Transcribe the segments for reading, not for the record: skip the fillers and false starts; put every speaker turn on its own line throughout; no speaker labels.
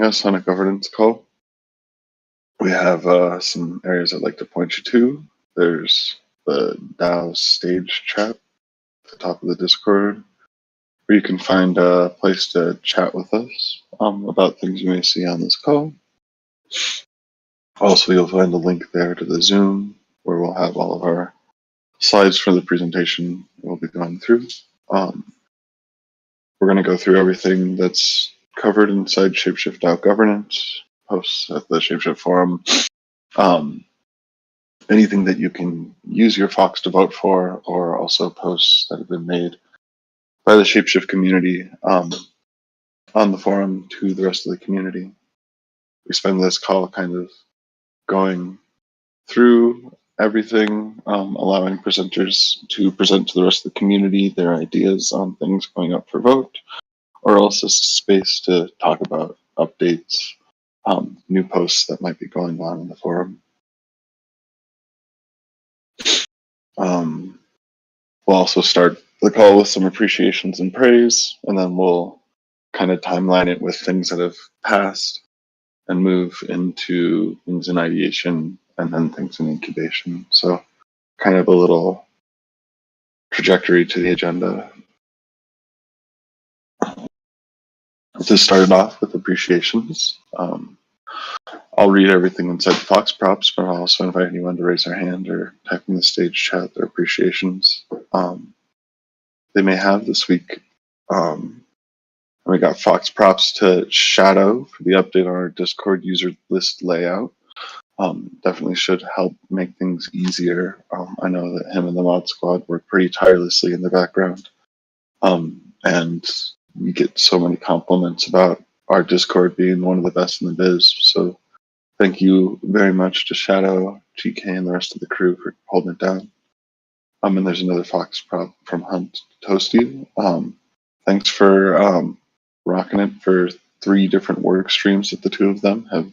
joining us on a governance call. We have some areas I'd like to point you to. There's the DAO stage chat at the top of the Discord, where you can find a place to chat with us about things you may see on this call. Also, you'll find a link there to the Zoom, where we'll have all of our slides for the presentation we'll be going through. We're going to go through everything that's covered inside ShapeShiftDAO governance, posts at the ShapeShift forum, anything that you can use your Fox to vote for, or also posts that have been made by the ShapeShift community on the forum to the rest of the community. We spend this call kind of going through everything, allowing presenters to present to the rest of the community their ideas on things going up for vote, or else it's a space to talk about updates, new posts that might be going on in the forum. We'll also start the call with some appreciations and praise, and then we'll kind of timeline it with things that have passed and move into things in ideation and then things in incubation. So kind of a little trajectory to the agenda. This started off with appreciations. I'll read everything inside the Fox props, but I'll also invite anyone to raise their hand or type in the stage chat their appreciations they may have this week. We got Fox props to Shadow for the update on our Discord user list layout. Definitely should help make things easier. I know that him and the mod squad work pretty tirelessly in the background. And we get so many compliments about our Discord being one of the best in the biz. So thank you very much to Shadow, GK, and the rest of the crew for holding it down. And there's another Fox prop from Hunt Toasty. Thanks for rocking it for 3 different work streams that the 2 of them have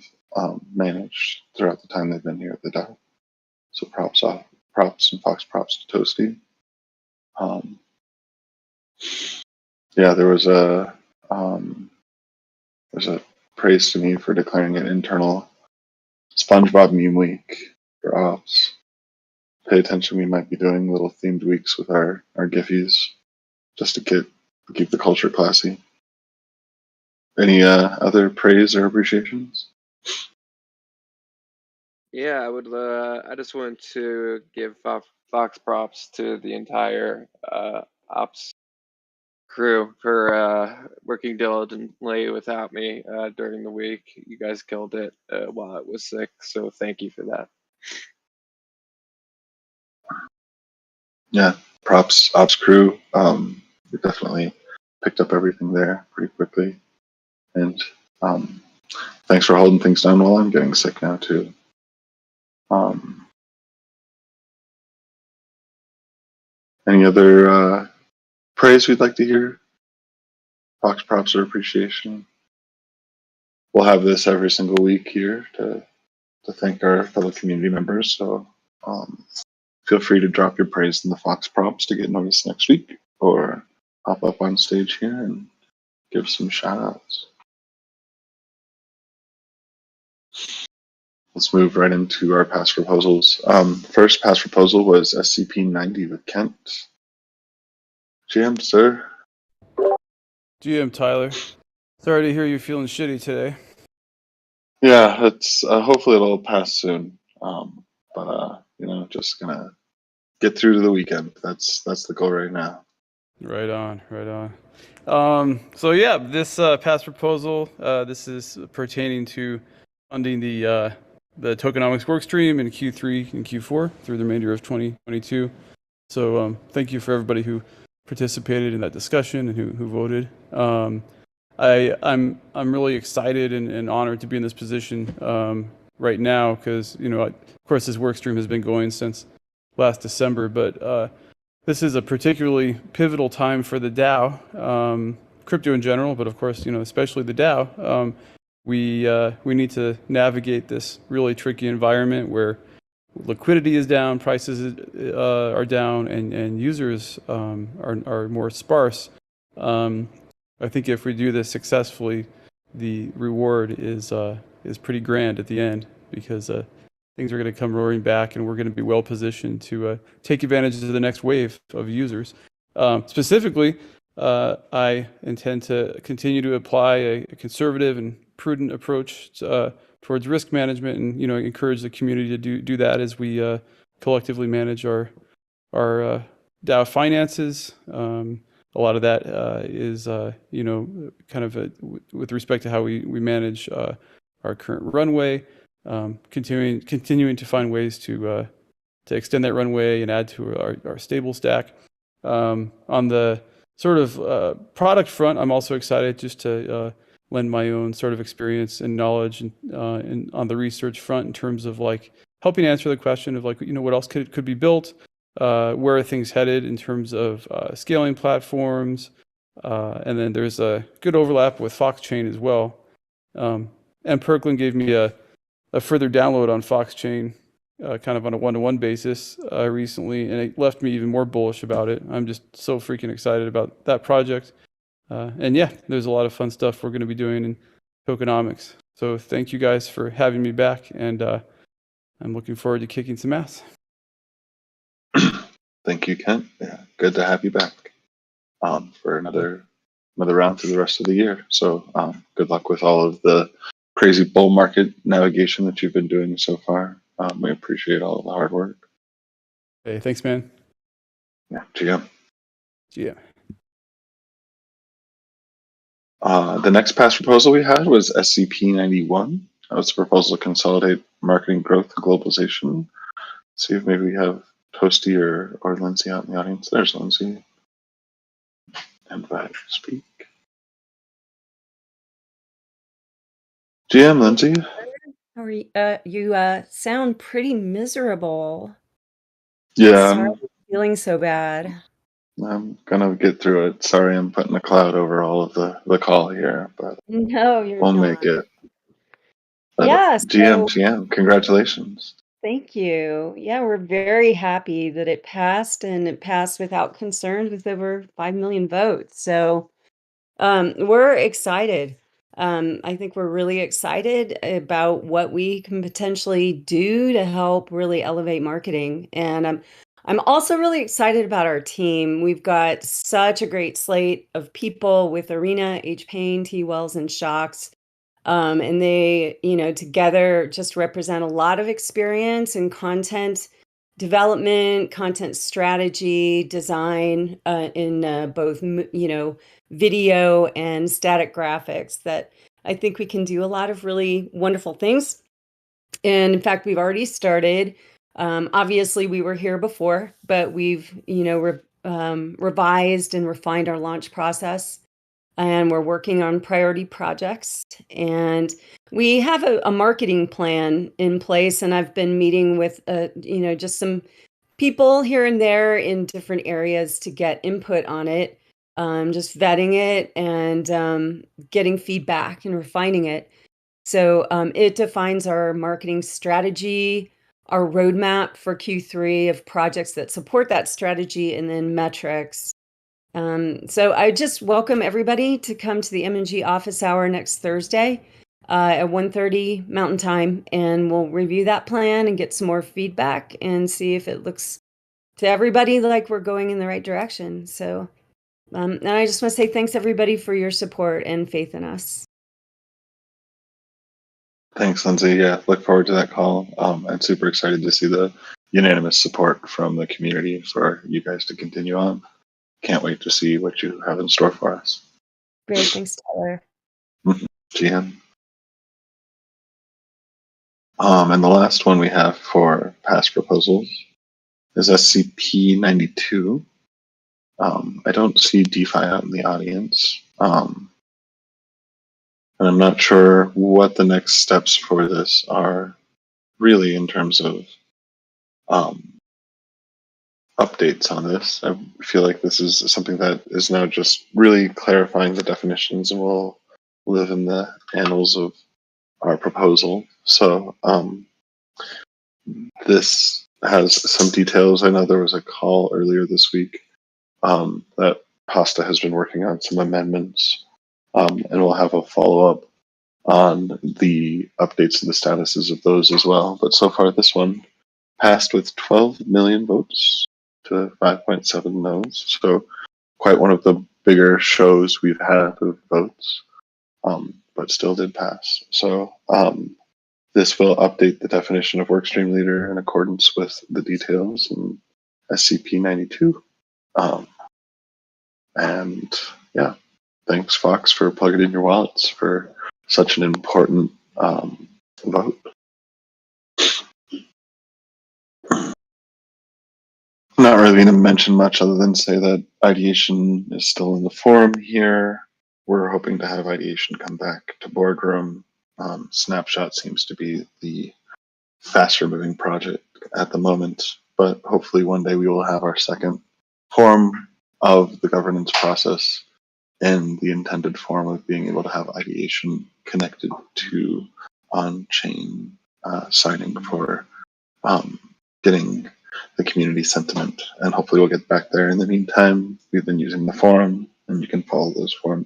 managed throughout the time they've been here at the DAO. So props and Fox props to Toasty. Yeah, there's a praise to me for declaring an internal SpongeBob meme week for ops. Pay attention, we might be doing little themed weeks with our Giphies just to keep the culture classy. Any other praise or appreciations?
Yeah, I just want to give Fox props to the entire ops crew for working diligently without me during the week. You guys killed it while I was sick, so thank you for that.
Yeah, props, ops crew. We definitely picked up everything there pretty quickly. And thanks for holding things down while I'm getting sick now too. Any other praise we'd like to hear? Fox props or appreciation? We'll have this every single week here to thank our fellow community members. So feel free to drop your praise in the Fox props to get noticed next week, or hop up on stage here and give some shout outs. Let's move right into our past proposals. First past proposal was SCP-90 with Kent. GM, sir.
GM Tyler. Sorry to hear you feeling shitty today.
Yeah, it's hopefully it'll pass soon. But just gonna get through to the weekend. That's the goal right now.
Right on. So yeah, this past proposal, this is pertaining to funding the tokenomics workstream in Q3 and Q4 through the remainder of 2022. So thank you for everybody who participated in that discussion and who voted. I'm really excited and honored to be in this position right now because of course this workstream has been going since last December, but this is a particularly pivotal time for the DAO, crypto in general, but of course especially the DAO. We need to navigate this really tricky environment where liquidity is down, prices are down, and users are more sparse. I think if we do this successfully, the reward is pretty grand at the end, because things are going to come roaring back, and we're going to be well positioned to take advantage of the next wave of users. Specifically, I intend to continue to apply a conservative and prudent approach towards risk management, and encourage the community to do that as we collectively manage our DAO finances. A lot of that is kind of with respect to how we manage our current runway, continuing to find ways to extend that runway and add to our stable stack. On the sort of product front, I'm also excited just to lend my own sort of experience and knowledge and on the research front, in terms of like helping answer the question of like, what else could be built, where are things headed in terms of scaling platforms, and then there's a good overlap with FoxChain as well. And Perklin gave me a further download on FoxChain, kind of on a one-to-one basis recently, and it left me even more bullish about it. I'm just so freaking excited about that project. And yeah, there's a lot of fun stuff we're going to be doing in tokenomics. So thank you guys for having me back, and I'm looking forward to kicking some ass.
Thank you, Kent. Yeah, good to have you back for another round through the rest of the year. So good luck with all of the crazy bull market navigation that you've been doing so far. We appreciate all of the hard work.
Hey, thanks, man.
Yeah, GM.
GM.
The next past proposal we had was SCP-91. That was a proposal to consolidate marketing growth and globalization. See if maybe we have Toasty or Lindsay out in the audience. There's Lindsay. Invite to speak. GM, Lindsay.
How are you? You sound pretty miserable.
Yeah,
Sorry, I'm feeling so bad.
I'm gonna get through it. Sorry, I'm putting a cloud over all of the call here, but
No, you're
we'll
not.
make it. But
Yeah,
GM, congratulations.
Thank you. Yeah, we're very happy that it passed, and it passed without concerns with over 5 million votes. So we're excited. I think we're really excited about what we can potentially do to help really elevate marketing. And I'm also really excited about our team. We've got such a great slate of people with Arena, H. Payne, T. Wells, and Shocks. And they, together just represent a lot of experience in content development, content strategy, design, in both, video and static graphics, that I think we can do a lot of really wonderful things. And in fact, we've already started. Obviously, we were here before, but we've, revised and refined our launch process. And we're working on priority projects. And we have a marketing plan in place. And I've been meeting with, just some people here and there in different areas to get input on it, just vetting it and getting feedback and refining it. So it defines our marketing strategy, our roadmap for Q3 of projects that support that strategy, and then metrics. So I just welcome everybody to come to the M&G office hour next Thursday at 1:30 Mountain Time, and we'll review that plan and get some more feedback and see if it looks to everybody like we're going in the right direction. So, and I just want to say thanks everybody for your support and faith in us.
Thanks, Lindsay. Yeah, look forward to that call. I'm super excited to see the unanimous support from the community for you guys to continue on. Can't wait to see what you have in store for us.
Great, thanks, Tyler.
GM. And the last one we have for past proposals is SCP-92. I don't see DeFi out in the audience. And I'm not sure what the next steps for this are really in terms of updates on this. I feel like this is something that is now just really clarifying the definitions and will live in the annals of our proposal. So this has some details. I know there was a call earlier this week that Pasta has been working on some amendments, and we'll have a follow-up on the updates to the statuses of those as well. But so far, this one passed with 12 million votes to 5.7 no's. So quite one of the bigger shows we've had of votes, but still did pass. So this will update the definition of workstream leader in accordance with the details in SCP 92. And yeah, thanks Fox for plugging in your wallets for such an important vote. Not really going to mention much other than say that ideation is still in the forum here. We're hoping to have ideation come back to boardroom. Snapshot seems to be the faster moving project at the moment, but hopefully one day we will have our second form of the governance process in the intended form of being able to have ideation connected to on-chain signing for getting the community sentiment, and hopefully we'll get back there. In the meantime, we've been using the forum, and you can follow those forum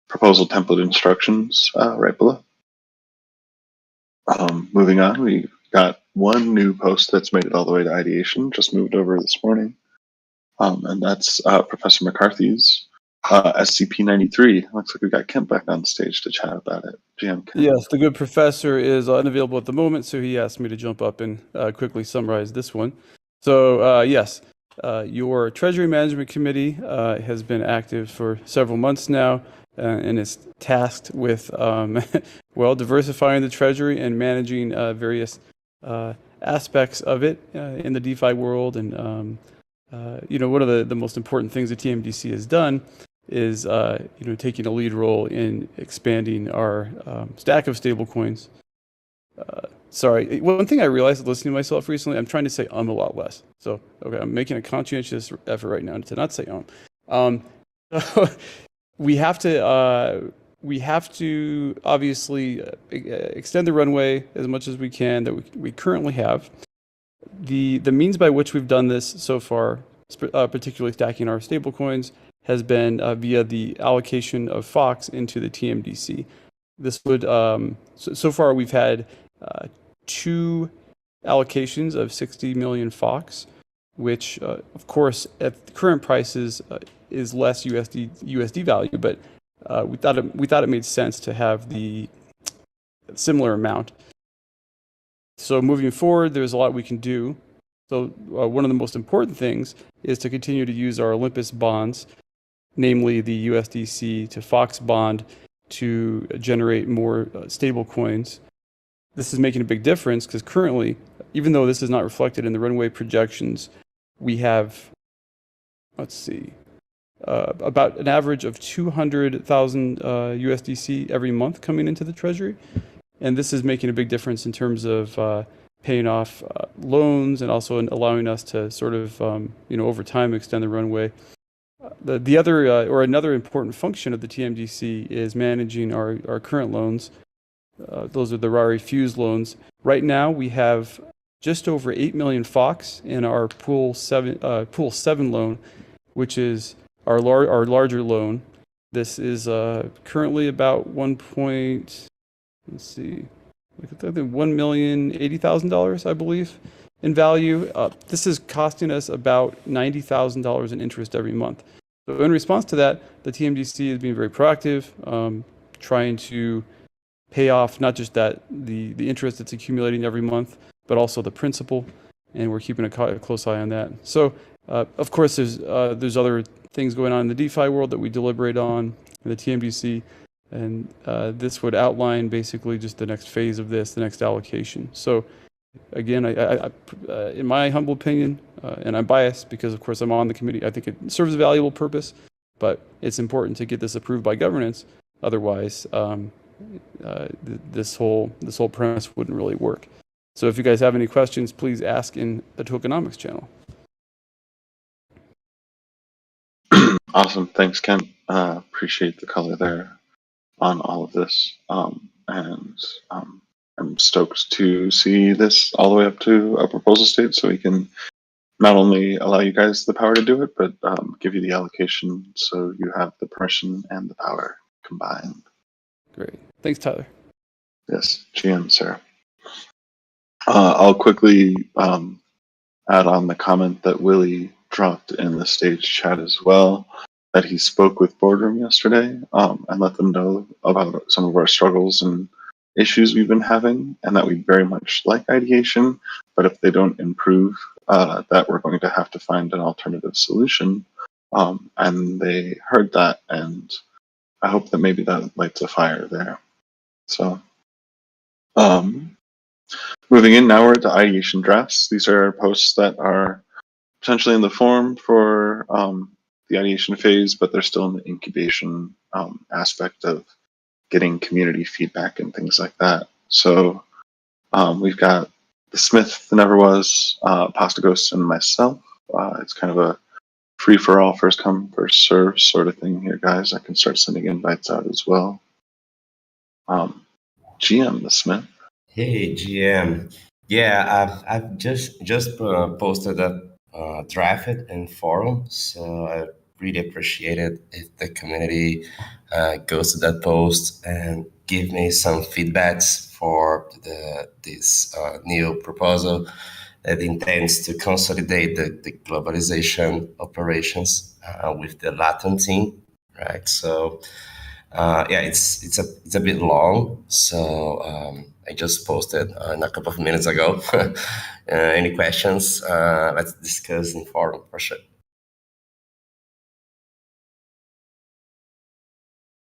proposal template instructions right below. Moving on, we got one new post that's made it all the way to ideation, just moved over this morning, and that's Professor McCarthy's SCP-93. Looks like we got Kent back on stage to chat about it. GM Kent.
Yes, the good professor is unavailable at the moment, so he asked me to jump up and quickly summarize this one. So yes, your Treasury Management Committee has been active for several months now and is tasked with, well, diversifying the Treasury and managing various aspects of it in the DeFi world. And, you know, one of the most important things the TMDC has done is, you know, taking a lead role in expanding our stack of stablecoins. Sorry, one thing I realized listening to myself recently, I'm trying to say a lot less. So, okay, I'm making a conscientious effort right now to not say so we have to obviously extend the runway as much as we can that we currently have. The means by which we've done this so far, particularly stacking our stablecoins, has been via the allocation of Fox into the TMDC. This would so far we've had 2 allocations of 60 million Fox, which of course at the current prices is less USD value, but we thought it made sense to have the similar amount. So moving forward, there's a lot we can do. So one of the most important things is to continue to use our Olympus bonds, namely the USDC to Fox bond, to generate more stable coins. This is making a big difference because currently, even though this is not reflected in the runway projections, we have, let's see, about an average of 200,000 USDC every month coming into the Treasury. And this is making a big difference in terms of paying off loans and also allowing us to sort of, you know, over time extend the runway. The other, or another important function of the TMDC is managing our current loans. Those are the Rari Fuse loans. Right now, we have just over 8 million Fox in our Pool 7 loan, which is our larger loan. This is currently about $1,080,000, I believe, in value. This is costing us about $90,000 in interest every month. So in response to that, the TMDC is being very proactive, trying to pay off not just the interest that's accumulating every month, but also the principal, and we're keeping a close eye on that. So of course there's other things going on in the DeFi world that we deliberate on in the TMDC, and this would outline basically just the next phase of this, the next allocation. So again, I in my humble opinion, and I'm biased because of course I'm on the committee, I think it serves a valuable purpose, but it's important to get this approved by governance. Otherwise, this whole premise wouldn't really work. So if you guys have any questions, please ask in the tokenomics channel.
Awesome, thanks Ken. Appreciate the color there on all of this. I'm stoked to see this all the way up to a proposal state so we can not only allow you guys the power to do it, but give you the allocation so you have the permission and the power combined.
Great. Thanks, Tyler.
Yes, GM, sir. I'll quickly add on the comment that Willie dropped in the stage chat as well, that he spoke with Boardroom yesterday and let them know about some of our struggles and issues we've been having, and that we very much like ideation, but if they don't improve, that we're going to have to find an alternative solution. And they heard that, and I hope that maybe that lights a fire there. So, moving in now, we're at the ideation drafts. These are posts that are potentially in the form for the ideation phase, but they're still in the incubation aspect of getting community feedback and things like that. So we've got the Smith, the Never Was, Pasta Ghost, and myself. It's kind of a free for all, first come, first serve sort of thing here, guys. I can start sending invites out as well. GM, the Smith.
Hey, GM. Yeah, I've just posted a draft it in forum, so I really appreciate it if the community goes to that post and give me some feedbacks for this new proposal that intends to consolidate the globalization operations with the Latin team, right? So. Yeah, it's a bit long, so I just posted a couple of minutes ago. Any questions? Let's discuss in forum for sure.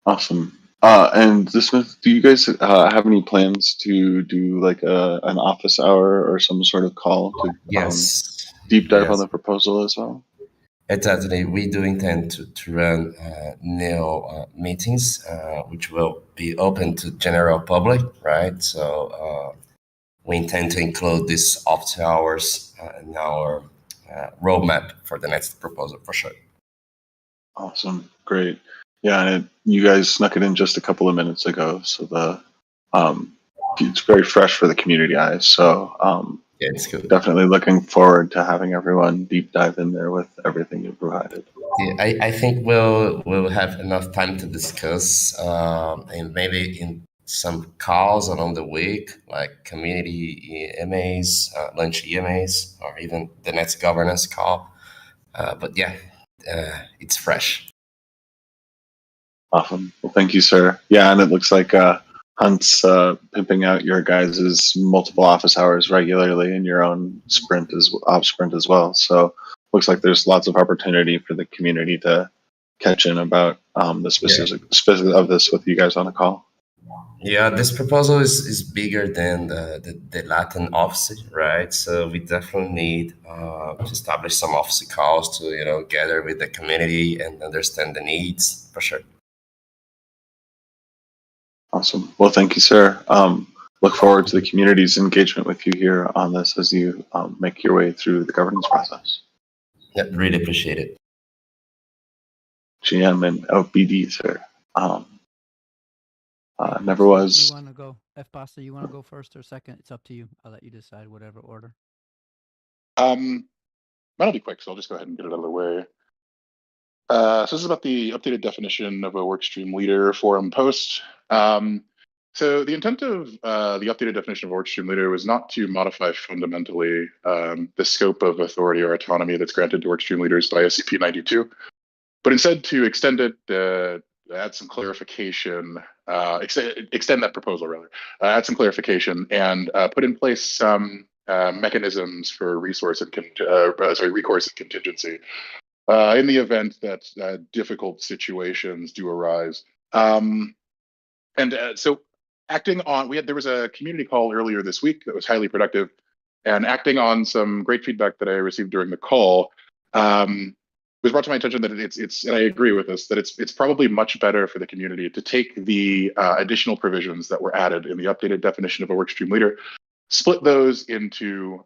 Awesome. And the Smith, do you guys have any plans to do like an office hour or some sort of call to
Yes.
deep dive on
Yes.
the proposal as well?
Exactly. We do intend to run new meetings, which will be open to general public, right? So we intend to include these office hours in our roadmap for the next proposal for sure.
Awesome. Great. Yeah, and you guys snuck it in just a couple of minutes ago, so the it's very fresh for the community eyes. So
Yeah, it's good.
definitely looking forward to having everyone deep dive in there with everything you provided.
Yeah, I think we'll have enough time to discuss, and maybe in some calls along the week, like community EMAs, lunch EMAs, or even the next governance call. But yeah, it's fresh.
Awesome. Well, thank you, sir. Yeah, and it looks like Hunt's pimping out your guys' multiple office hours regularly in your own sprint as well. So looks like there's lots of opportunity for the community to catch in about the specific of this with you guys on a call.
Yeah, this proposal is bigger than the Latin office, right? So we definitely need to establish some office calls to gather with the community and understand the needs for sure.
Awesome. Well, thank you, sir. Look forward to the community's engagement with you here on this as you make your way through the governance process.
Yeah, really appreciate it.
GM and OBD, sir. Never Was.
You want to go? F Pasta, you want to go first or second? It's up to you. I'll let you decide whatever order.
That'll be quick, so I'll just go ahead and get it out of the way. So this is about the updated definition of a workstream leader forum post. So the intent of the updated definition of a workstream leader was not to modify fundamentally the scope of authority or autonomy that's granted to workstream leaders by SCP 92, but instead to extend it, add some clarification, extend that proposal rather, add some clarification, and put in place some mechanisms for recourse and contingency in the event that difficult situations do arise. So acting on, there was a community call earlier this week that was highly productive, and acting on some great feedback that I received during the call, was brought to my attention that it's and I agree with this, that it's probably much better for the community to take the additional provisions that were added in the updated definition of a workstream leader, split those into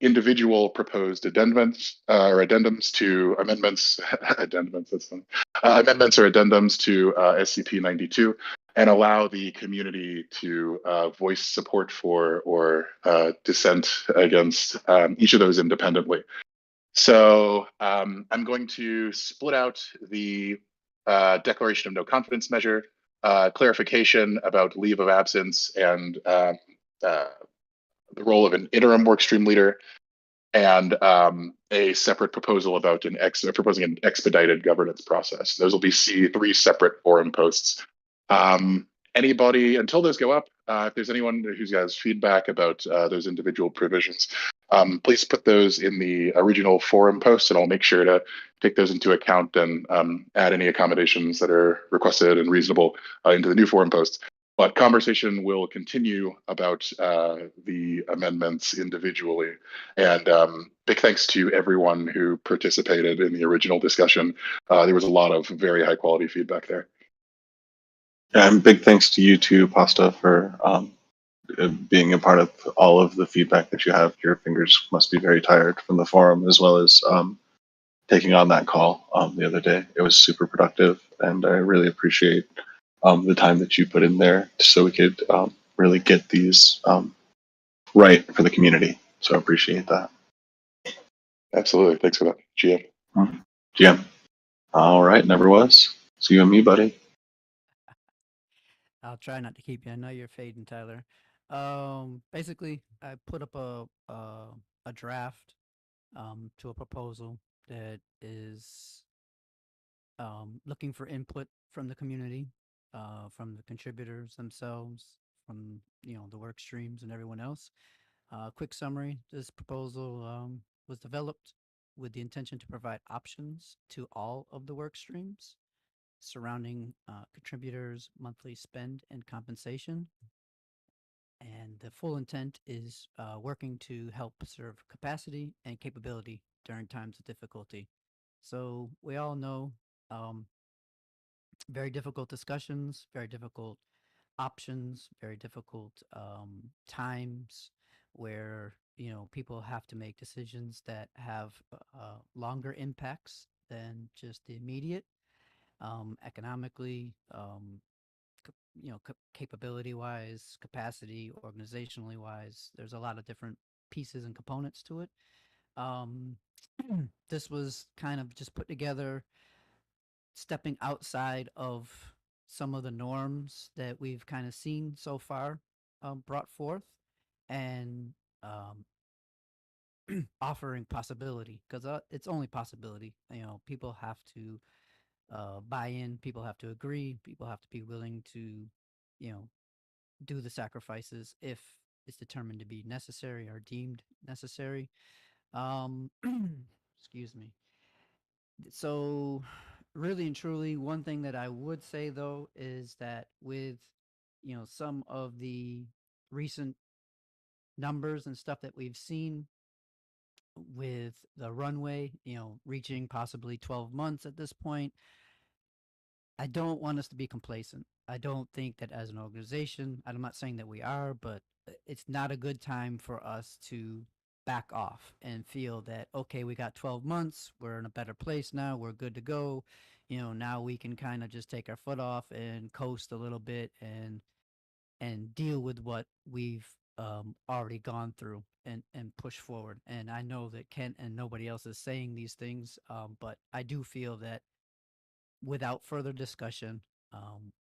individual proposed addendums or addendums to amendments, addendums, that's fun, amendments or addendums to SCP 92, and allow the community to voice support for or dissent against each of those independently. So I'm going to split out the declaration of no confidence measure clarification about leave of absence and the role of an interim workstream leader, and a separate proposal about proposing an expedited governance process. Those will be three separate forum posts. Anybody, until those go up, if there's anyone who's got feedback about those individual provisions, please put those in the original forum posts, and I'll make sure to take those into account and add any accommodations that are requested and reasonable into the new forum posts. But conversation will continue about the amendments individually. And big thanks to everyone who participated in the original discussion. There was a lot of very high quality feedback there.
And big thanks to you too, Pasta, for being a part of all of the feedback that you have. Your fingers must be very tired from the forum, as well as taking on that call the other day. It was super productive, and I really appreciate the time that you put in there so we could really get these right for the community. So I appreciate that.
Absolutely. Thanks for that, GM.
GM. All right, never was. So you and me, buddy.
I'll try not to keep you. I know you're fading, Tyler. Basically, I put up a draft to a proposal that is looking for input from the community, from the contributors themselves, from the work streams and everyone else. Quick summary: this proposal was developed with the intention to provide options to all of the work streams surrounding contributors' monthly spend and compensation. And the full intent is working to help preserve capacity and capability during times of difficulty. So we all know very difficult discussions, very difficult options, very difficult times where people have to make decisions that have longer impacts than just the immediate, economically, capability wise, capacity, organizationally wise. There's a lot of different pieces and components to it. This was kind of just put together, stepping outside of some of the norms that we've kind of seen so far brought forth, and offering possibility, because it's only possibility. People have to buy in, people have to agree, people have to be willing to do the sacrifices if it's determined to be necessary or deemed necessary. Excuse me. So really and truly, one thing that I would say though is that with some of the recent numbers and stuff that we've seen with the runway, reaching possibly 12 months at this point, I don't want us to be complacent. I don't think that as an organization, I'm not saying that we are, but it's not a good time for us to back off and feel that, okay, we got 12 months, we're in a better place now, we're good to go. Now we can kind of just take our foot off and coast a little bit and deal with what we've already gone through and push forward. And I know that Kent and nobody else is saying these things, but I do feel that without further discussion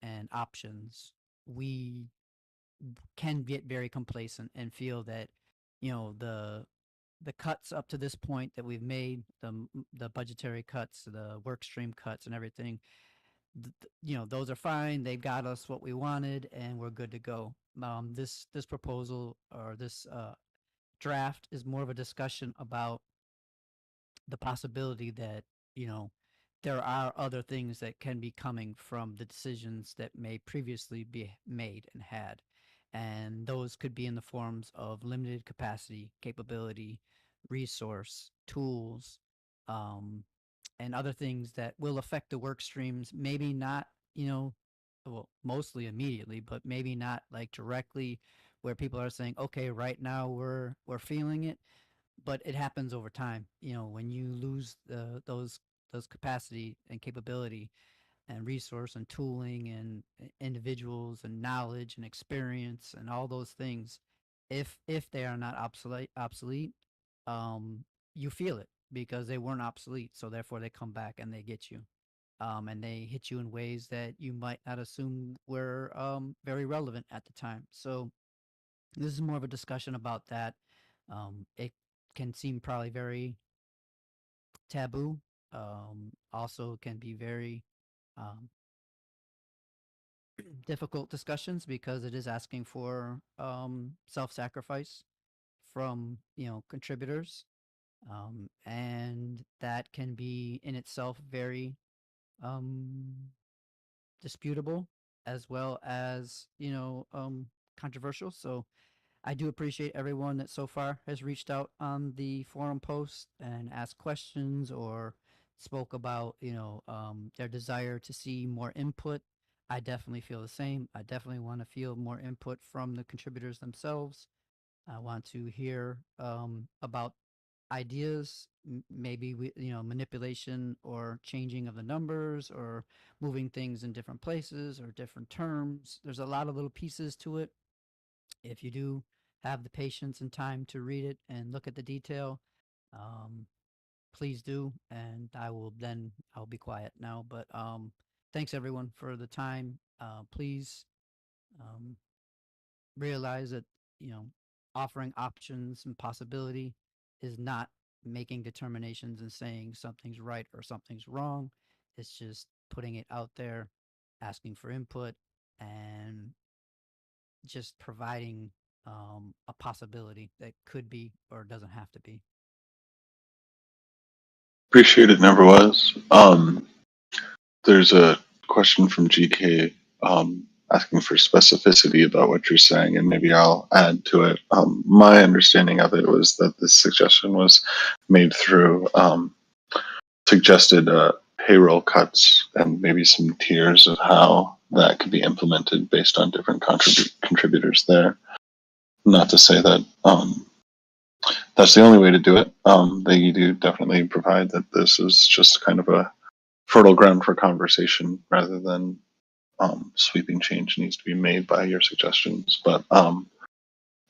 and options, we can get very complacent and feel that the cuts up to this point that we've made, the budgetary cuts, the work stream cuts, and everything, those are fine. They've got us what we wanted, and we're good to go. This proposal or this draft is more of a discussion about the possibility that there are other things that can be coming from the decisions that may previously be made and had, and those could be in the forms of limited capacity, capability, resource, tools, and other things that will affect the work streams. Maybe not, well, mostly immediately, but maybe not like directly, where people are saying, okay, right now we're feeling it, but it happens over time. When you lose those capacity and capability and resource and tooling and individuals and knowledge and experience and all those things, if they are not obsolete, you feel it because they weren't obsolete, so therefore they come back and they get you. and they hit you in ways that you might not assume were very relevant at the time. So this is more of a discussion about that. It can seem probably very taboo. Also can be very um, difficult discussions because it is asking for self-sacrifice from contributors, and that can be in itself very um, disputable as well as controversial. So I do appreciate everyone that so far has reached out on the forum post and asked questions or spoke about their desire to see more input. I definitely feel the same. I definitely want to feel more input from the contributors themselves. I want to hear about ideas, maybe manipulation or changing of the numbers or moving things in different places or different terms. There's a lot of little pieces to it. If you do have the patience and time to read it and look at the detail, um, please do. And I'll be quiet now. But thanks everyone for the time. Please um, realize that offering options and possibility is not making determinations and saying something's right or something's wrong. It's just putting it out there, asking for input, and just providing a possibility that could be or doesn't have to be.
Appreciate it never was. There's a question from GK asking for specificity about what you're saying, and maybe I'll add to it. My understanding of it was that this suggestion was made through suggested payroll cuts and maybe some tiers of how that could be implemented based on different contributors there. Not to say that that's the only way to do it. They do definitely provide that this is just kind of a fertile ground for conversation rather than sweeping change needs to be made by your suggestions. But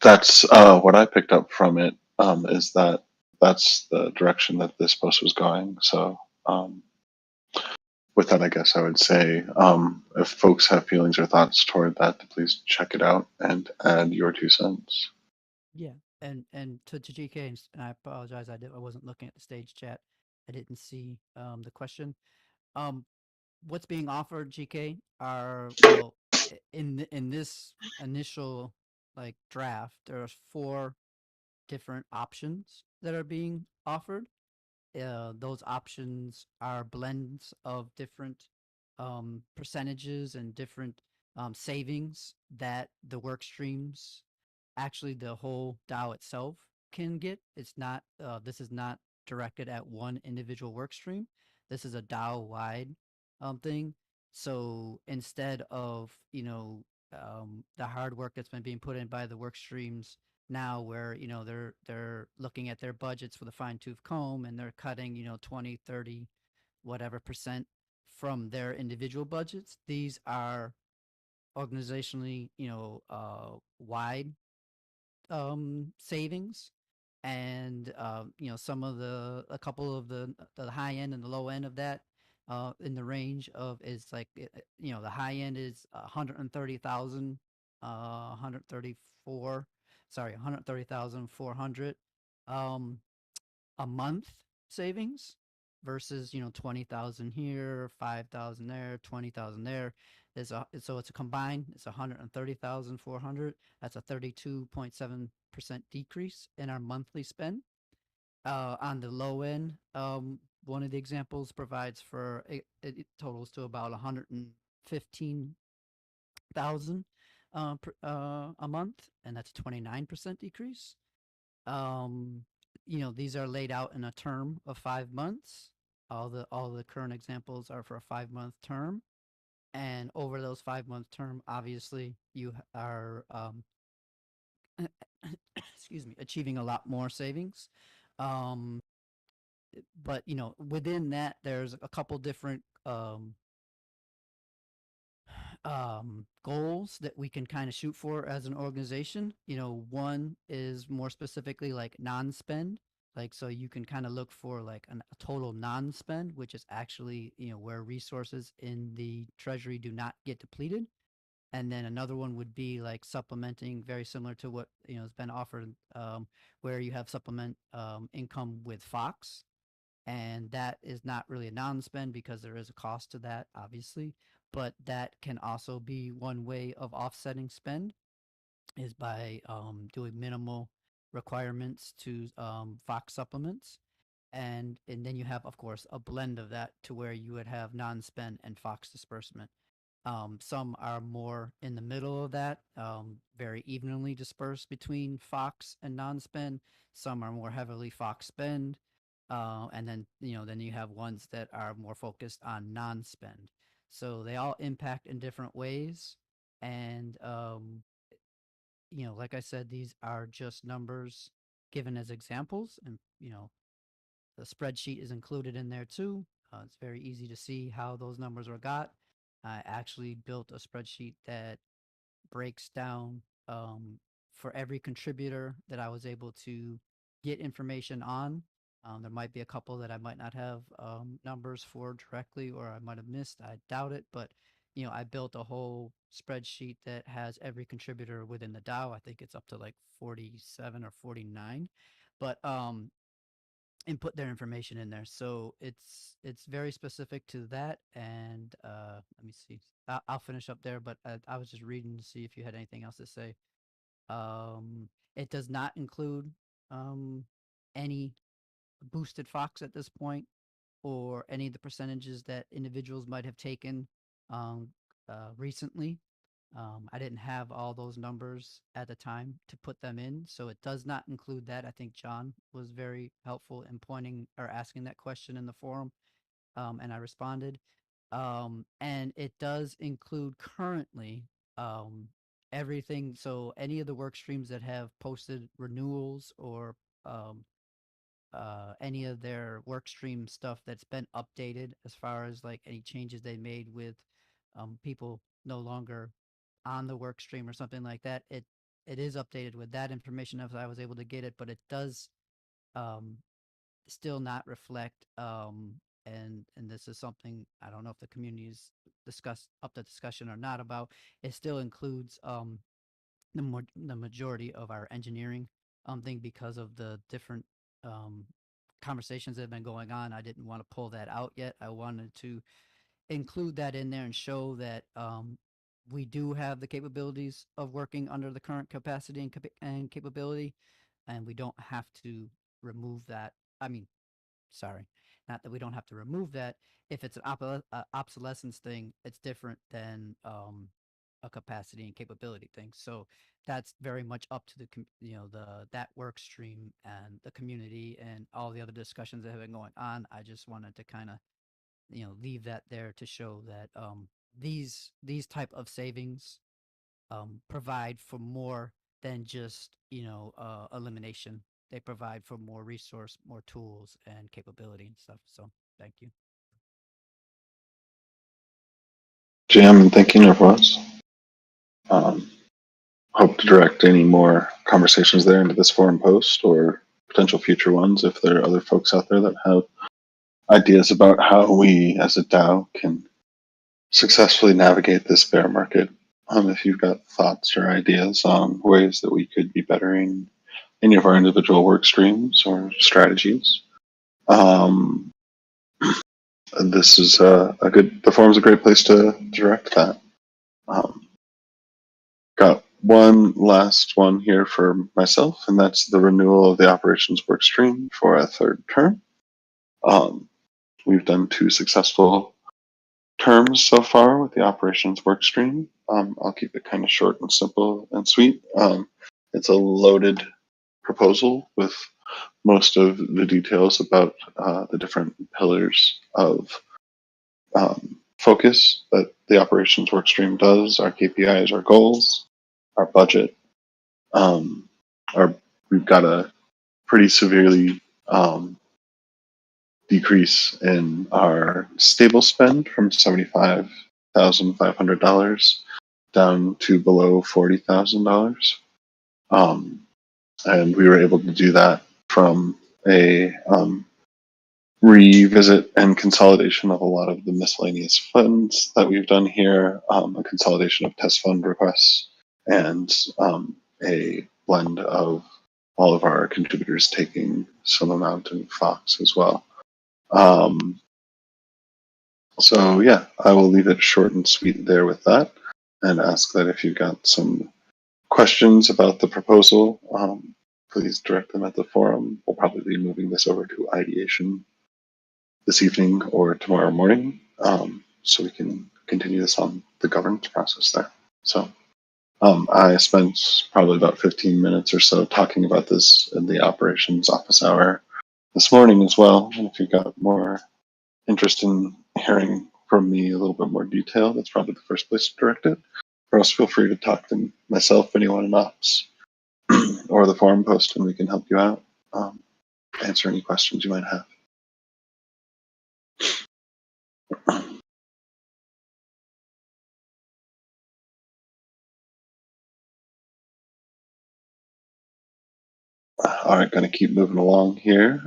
that's what I picked up from it, is that that's the direction that this post was going. So with that, I guess I would say if folks have feelings or thoughts toward that, to please check it out and add your 2 cents.
Yeah, and to GK, and I apologize, I wasn't looking at the stage chat. I didn't see the question. What's being offered, GK, are in this initial draft, there's 4 different options that are being offered. Those options are blends of different percentages and different savings that the work streams, actually the whole DAO itself, can get. It's not. This is not directed at one individual work stream. This is a DAO wide thing. So instead of the hard work that's been being put in by the work streams now, where they're looking at their budgets with a fine-tooth comb and they're cutting 20, 30, whatever percent from their individual budgets. These are organizationally wide savings, and a couple of the high end and the low end of that, in the range of, is the high end is 130,000, 134, sorry, 130,400 a month savings, versus 20,000 here, 5,000 there, 20,000 there. So it's a combined, it's 130,400. That's a 32.7% decrease in our monthly spend. On the low end, one of the examples provides for it totals to about 115,000 a month, and that's a 29% decrease. These are laid out in a term of 5 months. All the current examples are for a 5-month term, and over those 5-month term, obviously you are excuse me, achieving a lot more savings. But within that, there's a couple different goals that we can kind of shoot for as an organization. One is more specifically like non-spend. Like, so you can kind of look for like a total non-spend, which is actually, where resources in the treasury do not get depleted. And then another one would be like supplementing, very similar to what has been offered, where you have supplement income with Fox, and that is not really a non-spend because there is a cost to that, obviously. But that can also be one way of offsetting spend, is by doing minimal requirements to Fox supplements. And then you have, of course, a blend of that to where you would have non-spend and Fox disbursement. Some are more in the middle of that, very evenly dispersed between Fox and non-spend. Some are more heavily Fox spend. And then, then you have ones that are more focused on non-spend. So they all impact in different ways. And, like I said, these are just numbers given as examples. And, the spreadsheet is included in there too. It's very easy to see how those numbers were got. I actually built a spreadsheet that breaks down for every contributor that I was able to get information on. There might be a couple that I might not have numbers for directly, or I might have missed. I doubt it, but I built a whole spreadsheet that has every contributor within the DAO. I think it's up to like 47 or 49, but and put their information in there. So it's very specific to that. And let me see. I'll finish up there, but I was just reading to see if you had anything else to say. It does not include any boosted Fox at this point, or any of the percentages that individuals might have taken recently. I didn't have all those numbers at the time to put them in, so it does not include that. I think John was very helpful in pointing or asking that question in the forum, and I responded. And it does include currently everything. So any of the work streams that have posted renewals, or any of their work stream stuff that's been updated, as far as like any changes they made with people no longer on the work stream or something like that, it is updated with that information if I was able to get it, but it does still not reflect, and this is something I don't know if the community is up to discussion or not about. It still includes the majority of our engineering thing, because of the different conversations that have been going on. I didn't want to pull that out yet. I wanted to include that in there and show that we do have the capabilities of working under the current capacity and capability, and we don't have to remove that. I mean, sorry, not that we don't have to remove that. If it's an obsolescence thing, it's different than a capacity and capability thing. So that's very much up to that work stream and the community and all the other discussions that have been going on. I just wanted to kind of leave that there to show that these type of savings provide for more than just elimination. They provide for more resource, more tools, and capability and stuff. So thank you.
Jam and thinking of us. Hope to direct any more conversations there into this forum post, or potential future ones if there are other folks out there that have ideas about how we as a DAO can successfully navigate this bear market. If you've got thoughts or ideas on ways that we could be bettering any of our individual work streams or strategies, this is the forum's a great place to direct that. Got one last one here for myself, and that's the renewal of the operations work stream for a third term. We've done 2 successful terms so far with the operations work stream. I'll keep it kind of short and simple and sweet. It's a loaded proposal with most of the details about the different pillars of focus that the operations work stream does, our KPIs, our goals, our budget. We've got a pretty severely decrease in our stable spend from $75,500 down to below $40,000. And we were able to do that from a revisit and consolidation of a lot of the miscellaneous funds that we've done here, a consolidation of test fund requests, and a blend of all of our contributors taking some amount in Fox as well. So yeah, I will leave it short and sweet there with that, and ask that if you've got some questions about the proposal, please direct them at the forum. We'll probably be moving this over to ideation this evening or tomorrow morning, so we can continue this on the governance process there. So I spent probably about 15 minutes or so talking about this in the operations office hour this morning as well. And if you've got more interest in hearing from me a little bit more detail, that's probably the first place to direct it. Or else feel free to talk to myself, anyone in ops, or the forum post, and we can help you out, answer any questions you might have. All right, going to keep moving along here.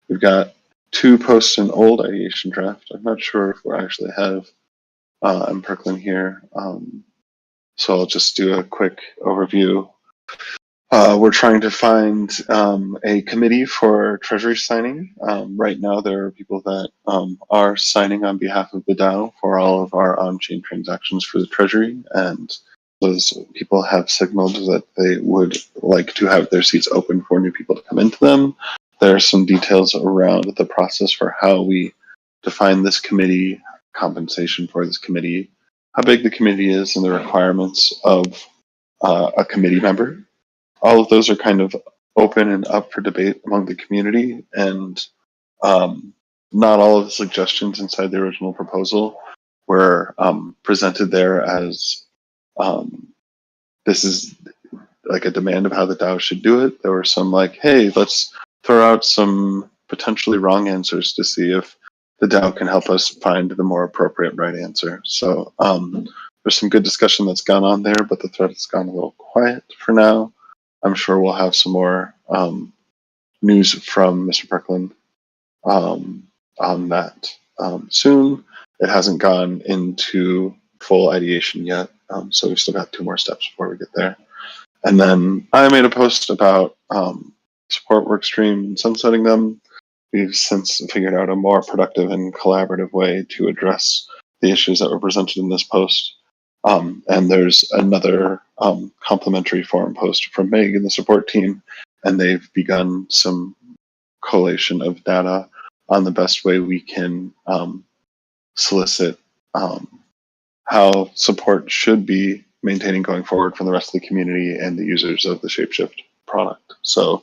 We've got 2 posts in old ideation draft. I'm not sure if we'll actually have Perklin here, so I'll just do a quick overview. We're trying to find a committee for treasury signing. Right now, there are people that are signing on behalf of the DAO for all of our on-chain transactions for the treasury, and those people have signaled that they would like to have their seats open for new people to come into them. There are some details around the process for how we define this committee, compensation for this committee, how big the committee is, and the requirements of a committee member. All of those are kind of open and up for debate among the community, and not all of the suggestions inside the original proposal were presented there as this is like a demand of how the DAO should do it. There were some like, hey, let's throw out some potentially wrong answers to see if the DAO can help us find the more appropriate right answer. So there's some good discussion that's gone on there, but the thread has gone a little quiet for now. I'm sure we'll have some more news from Mr. Perklin on that soon. It hasn't gone into full ideation yet, so we've still got 2 more steps before we get there. And then I made a post about support workstream and sunsetting them. We've since figured out a more productive and collaborative way to address the issues that were presented in this post. And there's another complimentary forum post from Meg and the support team, and they've begun some collation of data on the best way we can solicit how support should be maintaining going forward from the rest of the community and the users of the ShapeShift product. So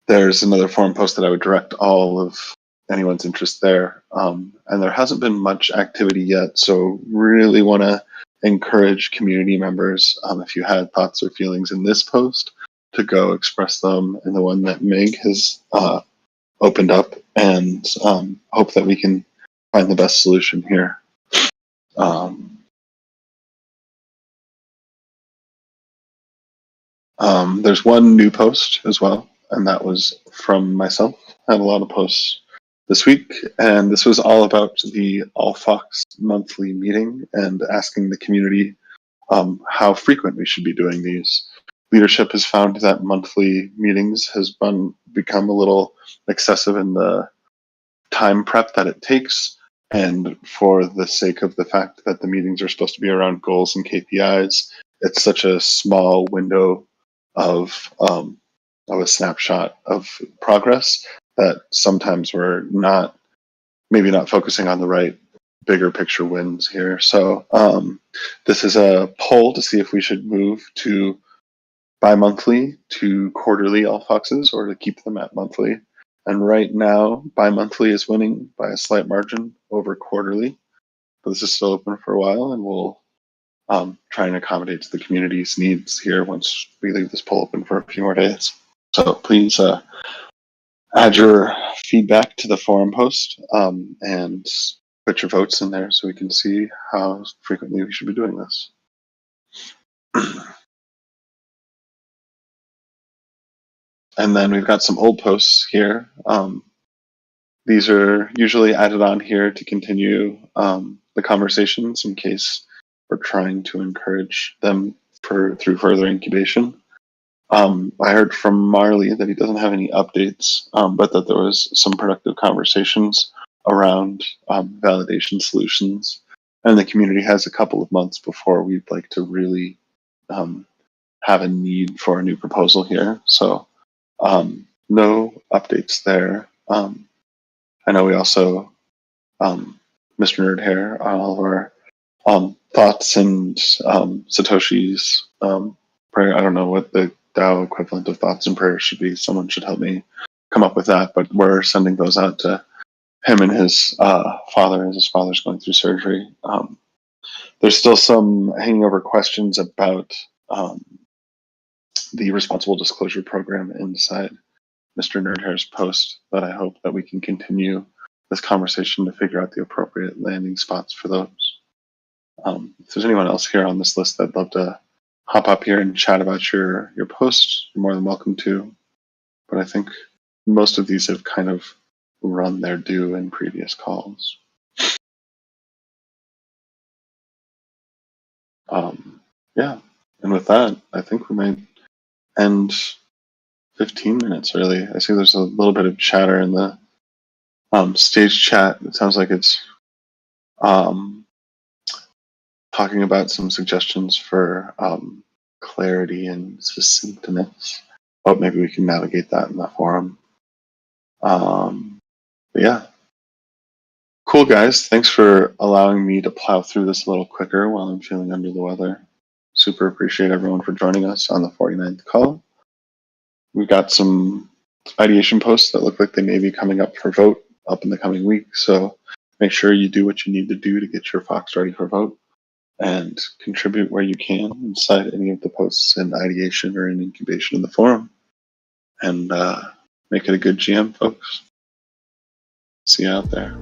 there's another forum post that I would direct all of anyone's interest there. And there hasn't been much activity yet, so really want to encourage community members, if you had thoughts or feelings in this post, to go express them in the one that Meg has opened up, and hope that we can find the best solution here. There's one new post as well, and that was from myself. I had a lot of posts this week, and this was all about the Allfox monthly meeting and asking the community how frequent we should be doing these. Leadership has found that monthly meetings has become a little excessive in the time prep that it takes, and for the sake of the fact that the meetings are supposed to be around goals and KPIs, it's such a small window of a snapshot of progress that sometimes we're maybe not focusing on the right bigger picture wins here. So this is a poll to see if we should move to bi-monthly to quarterly Allfoxes, or to keep them at monthly. And right now, bi-monthly is winning by a slight margin over quarterly. But this is still open for a while, and we'll try and accommodate to the community's needs here once we leave this poll open for a few more days. So please add your feedback to the forum post and put your votes in there so we can see how frequently we should be doing this. And then we've got some old posts here. These are usually added on here to continue the conversations in case we're trying to encourage them through further incubation. I heard from Marley that he doesn't have any updates, but that there was some productive conversations around validation solutions. And the community has a couple of months before we'd like to really have a need for a new proposal here. So no updates there. I know we also, Mr. Nerdhair, on all of our thoughts and Satoshi's prayer. I don't know what the DAO equivalent of thoughts and prayers should be. Someone should help me come up with that. But we're sending those out to him and his father, as his father's going through surgery. There's still some hanging over questions about the responsible disclosure program inside Mr. Nerdhair's post, but I hope that we can continue this conversation to figure out the appropriate landing spots for those. If there's anyone else here on this list that'd love to hop up here and chat about your post, you're more than welcome to. But I think most of these have kind of run their due in previous calls. Yeah, and with that, I think we might end 15 minutes early. I see there's a little bit of chatter in the stage chat. It sounds like it's talking about some suggestions for clarity and succinctness. Oh, maybe we can navigate that in the forum. But yeah. Cool, guys. Thanks for allowing me to plow through this a little quicker while I'm feeling under the weather. Super appreciate everyone for joining us on the 49th call. We've got some ideation posts that look like they may be coming up for vote up in the coming week. So make sure you do what you need to do to get your Fox ready for vote and contribute where you can inside any of the posts in ideation or in incubation in the forum. And make it a good GM, folks. See you out there.